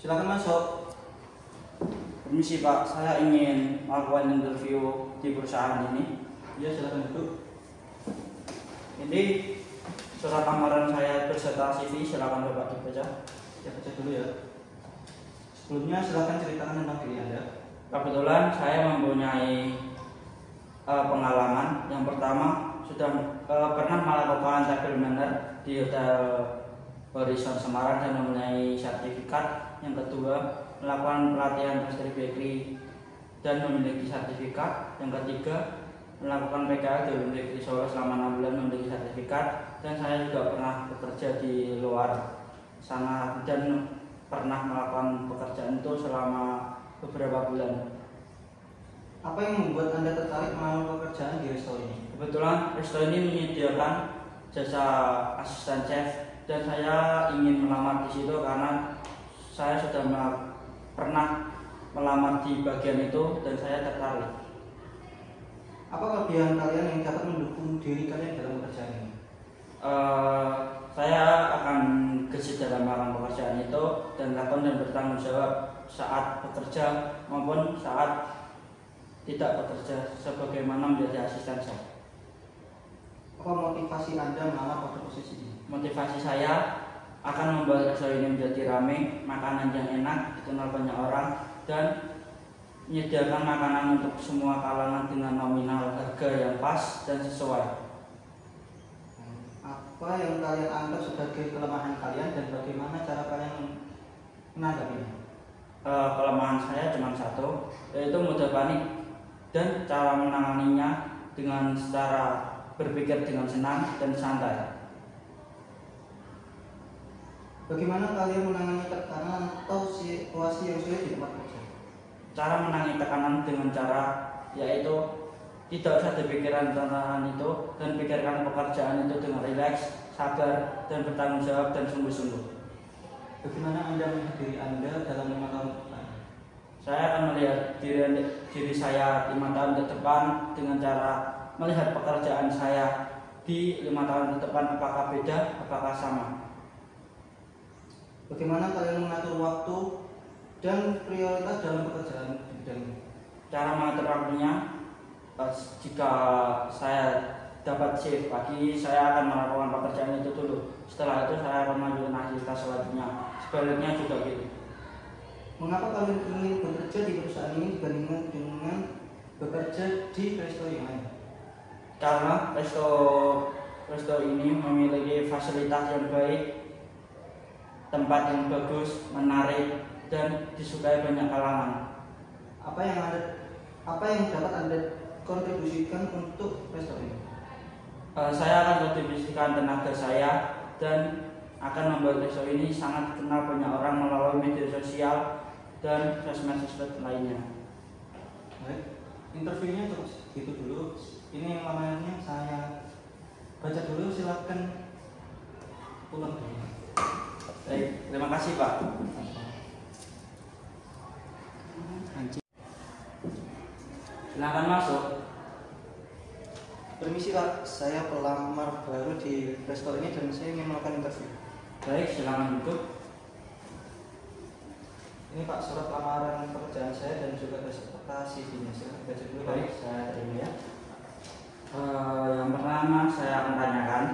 Silakan masuk. Permisi Pak, saya ingin melakukan interview di perusahaan ini. Ya, silakan duduk. Ini surat lamaran saya berserta CV, silakan Bapak dibaca. Ya, baca dulu ya. Sebelumnya silakan ceritakan tentang diri Anda. Kebetulan saya mempunyai pengalaman. Yang pertama, sudah pernah melakukan table manner di Hotel Horizon Semarang dan mempunyai sertifikat. Yang kedua, melakukan pelatihan pastry bakery dan memiliki sertifikat. Yang ketiga, melakukan PKL di Bakery Solo selama 6 bulan, memiliki sertifikat. Dan saya juga pernah bekerja di luar sana dan pernah melakukan pekerjaan itu selama beberapa bulan. Apa yang membuat Anda tertarik melamar pekerjaan di resto ini? Kebetulan resto ini menyediakan jasa asisten chef dan saya ingin melamar di situ karena saya sudah pernah melamar di bagian itu dan saya tertarik. Apa kelebihan kalian yang dapat mendukung diri kalian dalam pekerjaan ini? Saya akan gesit dalam melakukan pekerjaan itu dan lakon dan bertanggung jawab saat bekerja maupun saat tidak bekerja, sebagaimana menjadi asisten chef. Apa motivasi Anda melamar pada posisi ini? Motivasi saya akan membuat resto ini menjadi ramai, makanan yang enak, dikenal banyak orang, dan menyediakan makanan untuk semua kalangan dengan nominal harga yang pas dan sesuai. Apa yang kalian anggap sebagai kelemahan kalian dan bagaimana cara kalian menanggapinya? Kelemahan saya cuma satu, yaitu mudah panik, dan cara menanganinya dengan secara berpikir dengan senang dan santai. Bagaimana kalian menangani tekanan atau situasi yang sulit di tempat kerja? Cara menangani tekanan dengan cara yaitu tidak usah dipikirkan tantangan itu dan pikirkan pekerjaan itu dengan rileks, sabar, dan bertanggung jawab dan sungguh-sungguh. Bagaimana Anda melihat diri Anda dalam 5 tahun ke depan? Saya akan melihat diri saya 5 tahun ke depan dengan cara melihat pekerjaan saya di 5 tahun ke depan, apakah beda, apakah sama. Bagaimana kalian mengatur waktu dan prioritas dalam pekerjaan di bidang ini? Cara mengatur waktunya, jika saya dapat shift pagi, saya akan melakukan pekerjaan itu dulu. Setelah itu saya akan melanjutkan aktivitas selanjutnya. Sebaliknya juga gitu. Mengapa kalian ingin bekerja di perusahaan ini dibandingkan dengan bekerja di resto yang lain? Karena resto ini memiliki fasilitas yang baik, tempat yang bagus, menarik, dan disukai banyak kalangan. Apa yang dapat Anda kontribusikan untuk resto ini? Saya akan kontribusikan tenaga saya dan akan membuat resto ini sangat dikenal banyak orang melalui media sosial dan sosmed lainnya. Baik, interviewnya cukup gitu dulu. Ini yang lamannya saya baca dulu, silakan pulang dulu. Baik, terima kasih Pak. Silakan masuk. Permisi Pak, saya pelamar baru di resto ini dan saya ingin melakukan interview. Baik, silakan duduk. Ini Pak, surat lamaran pekerjaan saya dan juga beserta CV-nya. Silakan baca dulu. Baik, saya terima ya. Yang pertama saya akan tanyakan,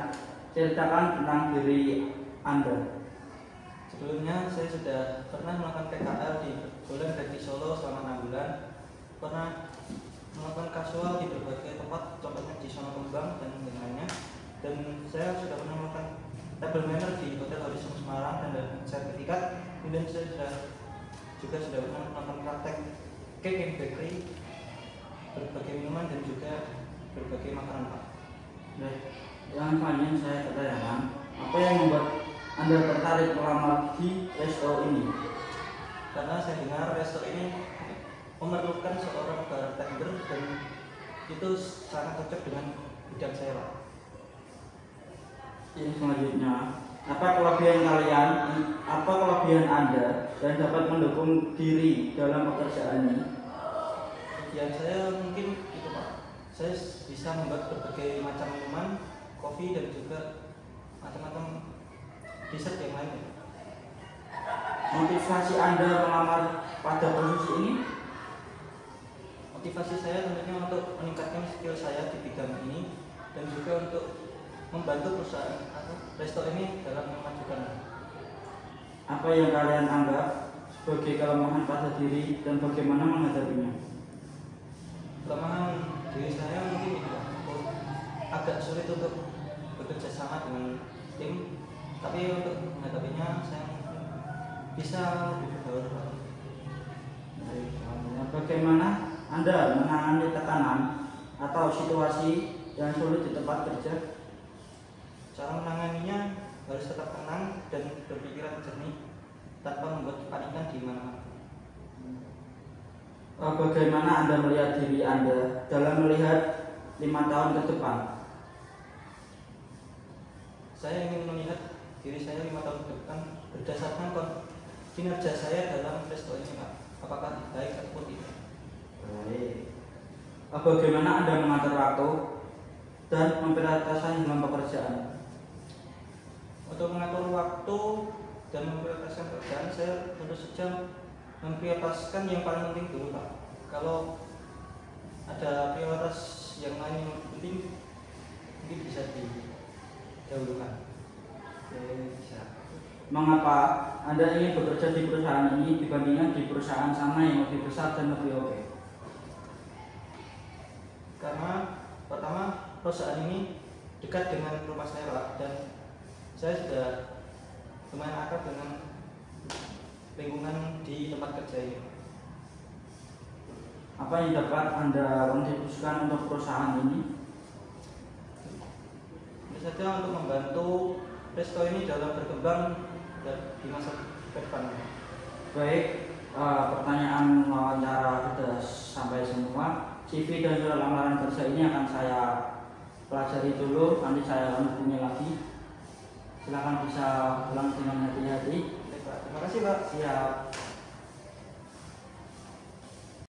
ceritakan tentang diri Anda. Sebelumnya saya sudah pernah melakukan PKL di Bakery Solo selama 6 bulan. Pernah melakukan kasual di berbagai tempat, contohnya di Sono Kembang dan lainnya. Dan saya sudah pernah melakukan table manner di Hotel Horizon Semarang dan dapat sertifikat. Kemudian saya juga sudah pernah melakukan praktek cake and bakery, berbagai minuman dan juga berbagai makanan Pak. Baik, yang selanjutnya saya tanyakan, apa yang membuat Anda tertarik melamar di resto ini? Karena saya dengar resto ini memerlukan seorang bartender dan itu sangat cocok dengan bidang saya Pak. Yang selanjutnya, apa kelebihan Anda yang dapat mendukung diri dalam pekerjaan ini? Kelebihan saya mungkin itu Pak, saya bisa membuat berbagai macam minuman, kopi dan juga macam-macam dessert yang lainnya. Motivasi Anda melamar pada posisi ini? Motivasi saya tentunya untuk meningkatkan skill saya di bidang ini dan juga untuk membantu perusahaan atau resto ini dalam memajukan. Apa yang kalian anggap sebagai kelemahan pada diri dan bagaimana menghadapinya? Kelemahan diri saya mungkin itu agak sulit untuk bekerja sama dengan tim, tapi untuk menghadapinya saya bisa lebih berbaur. Bagaimana Anda menangani tekanan atau situasi yang sulit di tempat kerja? Cara menanganinya harus tetap tenang dan berpikiran jernih tanpa membuat kepanikan di mana-mana. Bagaimana Anda melihat diri Anda dalam melihat 5 tahun ke depan? Saya ingin melihat diri saya 5 tahun ke depan berdasarkan kinerja saya dalam resto ini, Pak. Apakah baik atau tidak? Baik. Bagaimana Anda mengatur waktu dan memprioritaskan dalam pekerjaan? Untuk mengatur waktu dan memprioritaskan pekerjaan, saya tentu saja memprioritaskan yang paling penting dulu, Pak. Kalau ada prioritas yang lain yang lebih penting, mungkin bisa didahulukan. Bisa. Mengapa Anda ingin bekerja di perusahaan ini dibandingkan di perusahaan sama yang lebih besar dan lebih oke? Karena pertama, perusahaan ini dekat dengan rumah saya, Pak, dan saya sudah lumayan akrab dengan lingkungan di tempat kerja ini. Apa yang dapat Anda kontribusikan untuk perusahaan ini? Tentu saja untuk membantu resto ini dalam berkembang di masa depan. Baik, pertanyaan wawancara sudah sampai semua. CV dan surat lamaran kerja ini akan saya pelajari dulu, nanti saya akan hubungi lagi. Silakan bisa pulang dengan hati-hati. Terima kasih, Pak. Siap.